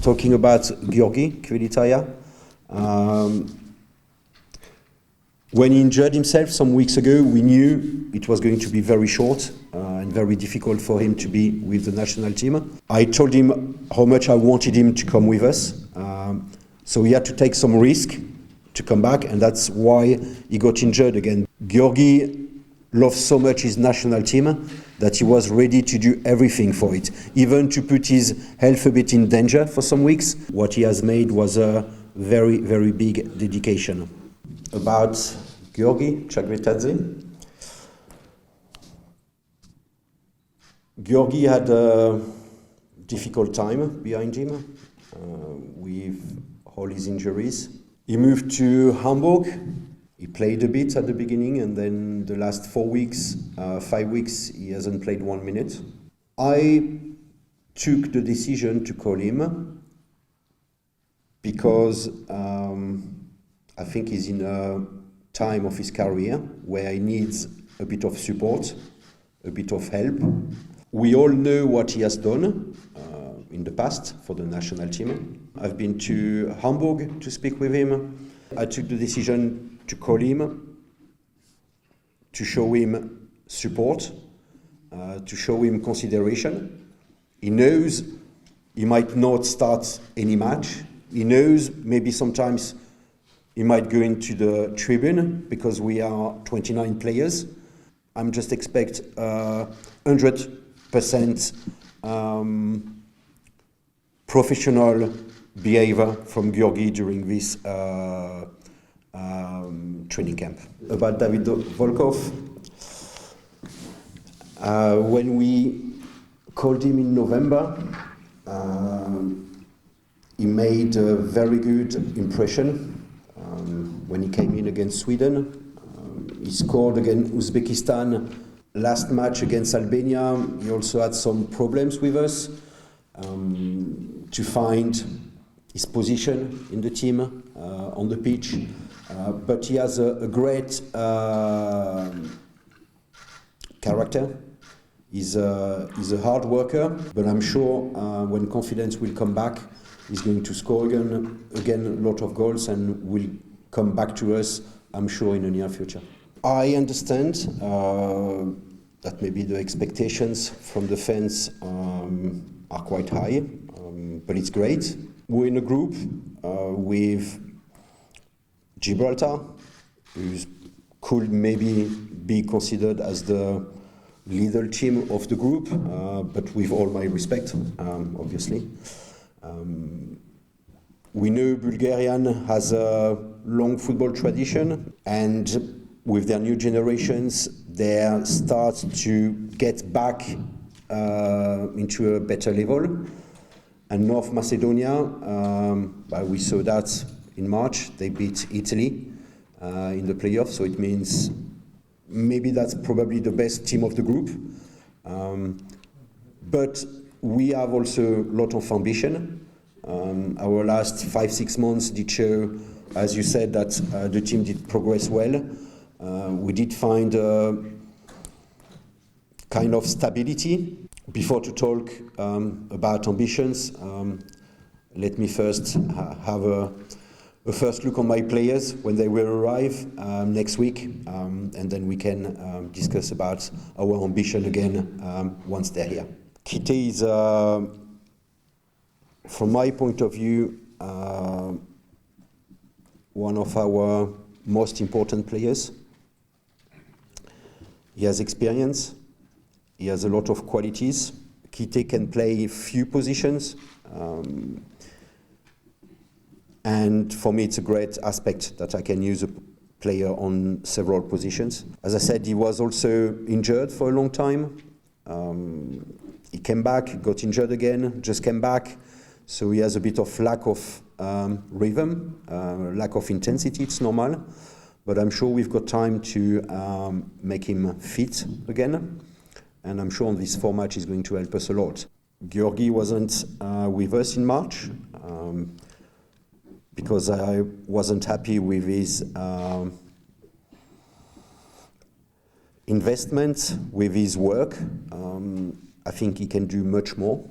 Talking about Georgie Kvilitaya, when he injured himself some weeks ago, we knew it was going to be very short and very difficult for him to be with the national team. I told him how much I wanted him to come with us, so he had to take some risk to come back, and that's why he got injured again. Georgie loves so much his national team that he was ready to do everything for it, even to put his health a bit in danger for some weeks. What he has made was a very, very big dedication. About Georgie Chagvetadze. Georgie had a difficult time behind him with all his injuries. He moved to Hamburg. He played a bit at the beginning, and then the last 4 weeks, 5 weeks, he hasn't played 1 minute. I took the decision to call him because I think he's in a time of his career where he needs a bit of support, a bit of help. We all know what he has done in the past for the national team. I've been to Hamburg to speak with him. I took the decision to call him, to show him support, to show him consideration. He knows he might not start any match. He knows maybe sometimes he might go into the tribune because we are 29 players. I'm just expect 100% professional behavior from Georgie during this training camp. About David Volkov, when we called him in November, he made a very good impression. When he came in against Sweden, he scored against Uzbekistan. Last match against Albania, he also had some problems with us to find his position in the team on the pitch. But he has a great character. He's a hard worker, but I'm sure when confidence will come back, he's going to score again a lot of goals and will come back to us, I'm sure, in the near future. I understand that maybe the expectations from the fans are quite high, but it's great. We're in a group with Gibraltar, who could maybe be considered as the leader team of the group, but with all my respect, obviously. We know Bulgarian has a long football tradition, and with their new generations, they start to get back into a better level. And North Macedonia, we saw that in March, they beat Italy in the playoffs, so it means maybe that's probably the best team of the group. But we have also a lot of ambition. Our last 5-6 months did show, as you said, that the team did progress well. We did find a kind of stability. Before to talk about ambitions, let me first have a first look on my players when they will arrive next week, and then we can discuss about our ambition again once they're here. Kite is, from my point of view, one of our most important players. He has experience. He has a lot of qualities. Kite can play few positions. And for me, it's a great aspect that I can use a player on several positions. As I said, he was also injured for a long time. He came back, got injured again, just came back. So he has a bit of lack of rhythm, lack of intensity. It's normal. But I'm sure we've got time to make him fit again. And I'm sure on this format he's going to help us a lot. Georgie wasn't with us in March because I wasn't happy with his investment, with his work. I think he can do much more.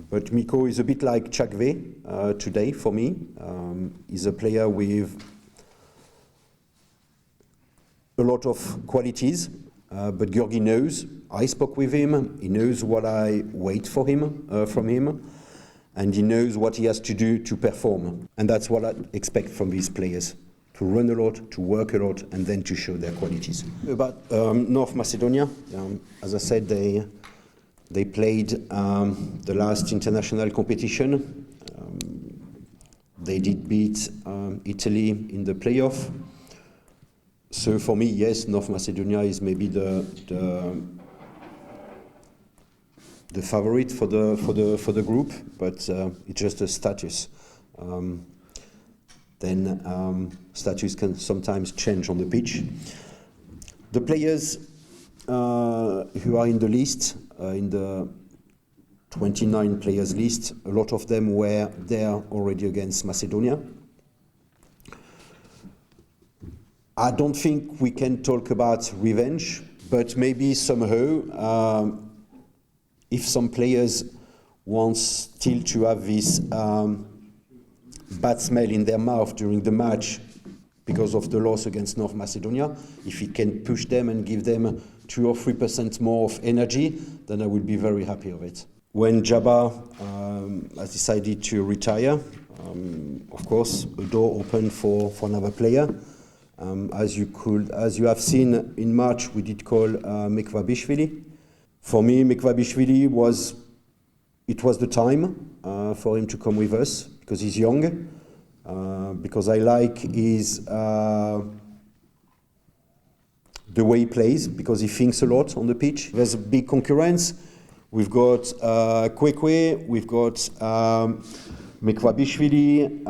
But Miko is a bit like Chakve today for me. He's a player with a lot of qualities, but Georgie knows. I spoke with him. He knows what I wait for him from him, and he knows what he has to do to perform. And that's what I expect from these players: to run a lot, to work a lot, and then to show their qualities. About North Macedonia, as I said, they played the last international competition. They did beat Italy in the playoff. So for me, yes, North Macedonia is maybe the favorite for the group, but it's just a status. Then status can sometimes change on the pitch. The players who are in the list, in the 29 players list, a lot of them were there already against Macedonia. I don't think we can talk about revenge, but maybe somehow, if some players want still to have this bad smell in their mouth during the match because of the loss against North Macedonia, if it can push them and give them 2 or 3% more of energy, then I will be very happy of it. When Jabba has decided to retire, of course, a door opened for another player. As you have seen in March, we did call Mekwabishvili. For me, Mekwabishvili was the time for him to come with us because he's young. Because I like his the way he plays, because he thinks a lot on the pitch. There's a big concurrence. We've got Kwekwe, we've got Mekwabishvili,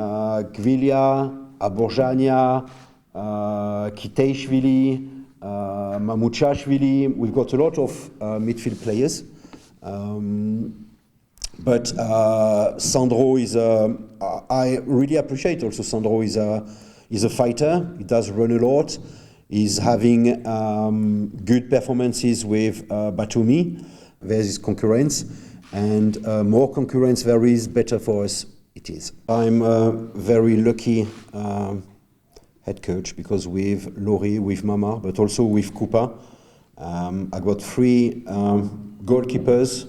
Gvilia, Aborjania, Kiteishvili, Mamuchashvili. We've got a lot of midfield players. But Sandro is I really appreciate also Sandro is a fighter. He does run a lot. He's having good performances with Batumi. There's his concurrence, and more concurrence there is, better for us it is. I'm a very lucky head coach because with Lori, with Mama, but also with Kupa, I got 3 goalkeepers.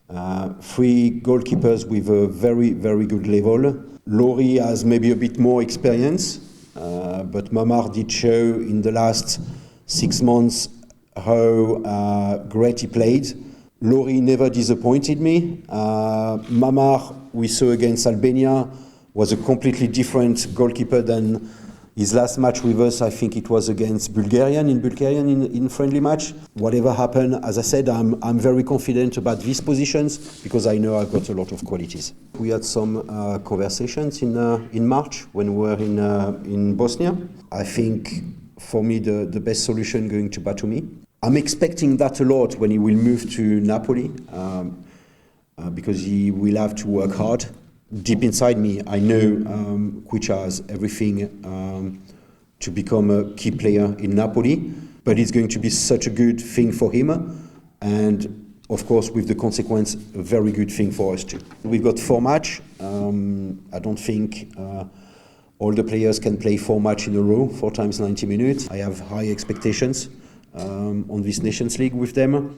3 goalkeepers with a very, very good level. Lori has maybe a bit more experience, but Mamar did show in the last 6 months how great he played. Lori never disappointed me. Mamar, we saw against Albania, was a completely different goalkeeper than his last match with us. I think it was against Bulgaria in friendly match. Whatever happened, as I said, I'm very confident about these positions because I know I've got a lot of qualities. We had some conversations in March when we were in Bosnia. I think for me the best solution going to Batumi. I'm expecting that a lot when he will move to Napoli because he will have to work hard. Deep inside me, I know Kucha has everything to become a key player in Napoli, but it's going to be such a good thing for him, and of course, with the consequence, a very good thing for us too. We've got 4 matches. I don't think all the players can play 4 matches in a row, 4 times 90 minutes. I have high expectations on this Nations League with them.